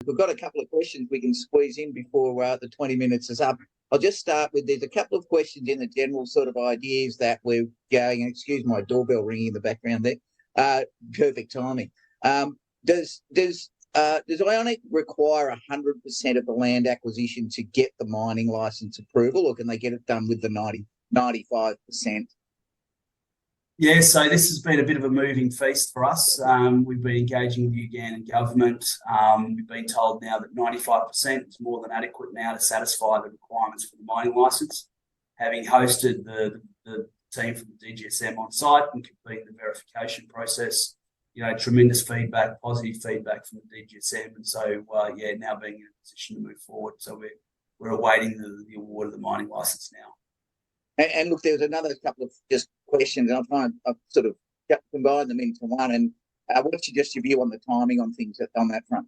We've got a couple of questions we can squeeze in before the 20 minutes is up. I'll just start with, there's a couple of questions in the general sort of ideas that we're going, excuse my doorbell ringing in the background there. Perfect timing. Does Ionic require 100% of the land acquisition to get the mining license approval, or can they get it done with the 95%? Yeah, so this has been a bit of a moving feast for us. We've been engaging with the Ugandan government. We've been told now that 95% is more than adequate now to satisfy the requirements for the mining licence. Having hosted the team from the DGSM on site and completing the verification process, tremendous feedback, positive feedback from the DGSM, and so now being in a position to move forward. So we're awaiting the award of the mining licence now. And look, there was another couple of just questions, and I've sort of combined them into one. And what's your view on the timing on things on that front?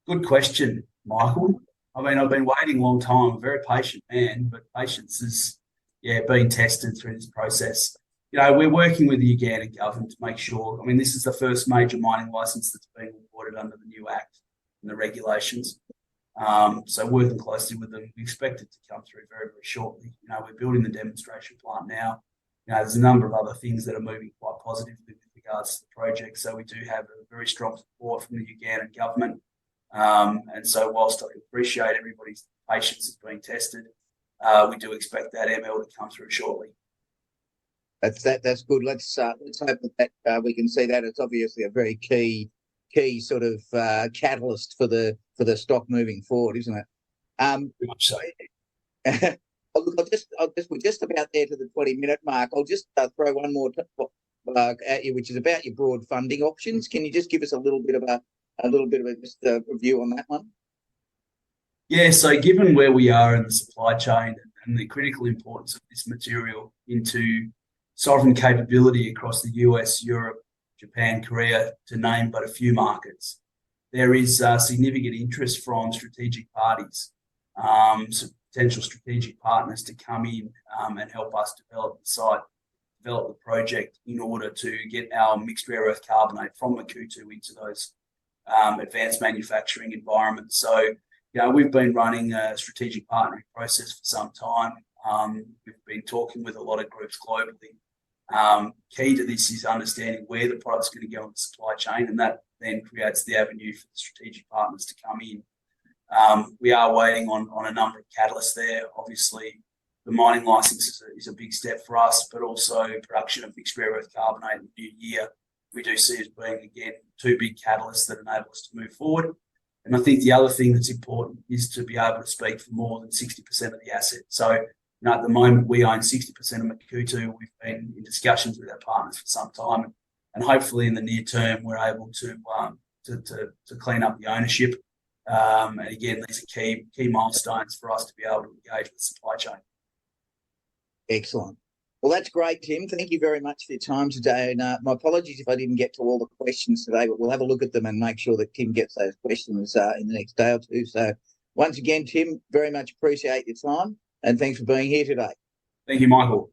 Good question, Michael. I mean, I've been waiting a long time. I'm a very patient man, but patience is, being tested through this process. We're working with the Ugandan government to make sure. I mean, this is the first major mining licence that's been awarded under the new Act and the regulations. So working closely with them, we expect it to come through very, very shortly. We're building the demonstration plant now. There's a number of other things that are moving quite positively with regards to the project. So we do have a very strong support from the Ugandan government. And so whilst I appreciate everybody's patience is being tested, we do expect that ML to come through shortly. That's good. Let's hope that we can see that. It's obviously a very key sort of catalyst for the stock moving forward, isn't it? Very much so. We're just about there to the 20-minute mark. I'll just throw one more at you, which is about your broad funding options. Can you just give us a little bit of a review on that one? Yeah. So given where we are in the supply chain and the critical importance of this material into sovereign capability across the US, Europe, Japan, Korea, to name but a few markets, there is significant interest from strategic parties, potential strategic partners to come in and help us develop the site, develop the project in order to get our mixed rare earth carbonate from Makuutu into those advanced manufacturing environments. So, we've been running a strategic partnering process for some time. We've been talking with a lot of groups globally. Key to this is understanding where the product's going to go on the supply chain, and that then creates the avenue for the strategic partners to come in. We are waiting on a number of catalysts there. Obviously, the mining license is a big step for us, but also production of mixed rare earth carbonate in the new year. We do see as being, again, two big catalysts that enable us to move forward. And I think the other thing that's important is to be able to speak for more than 60% of the asset. So, at the moment, we own 60% of Makuutu. We've been in discussions with our partners for some time, and hopefully in the near term, we're able to clean up the ownership. And again, these are key milestones for us to be able to engage with the supply chain. Excellent. Well, that's great, Tim. Thank you very much for your time today. And my apologies if I didn't get to all the questions today, but we'll have a look at them and make sure that Tim gets those questions in the next day or two. So once again, Tim, very much appreciate your time. And thanks for being here today. Thank you, Michael.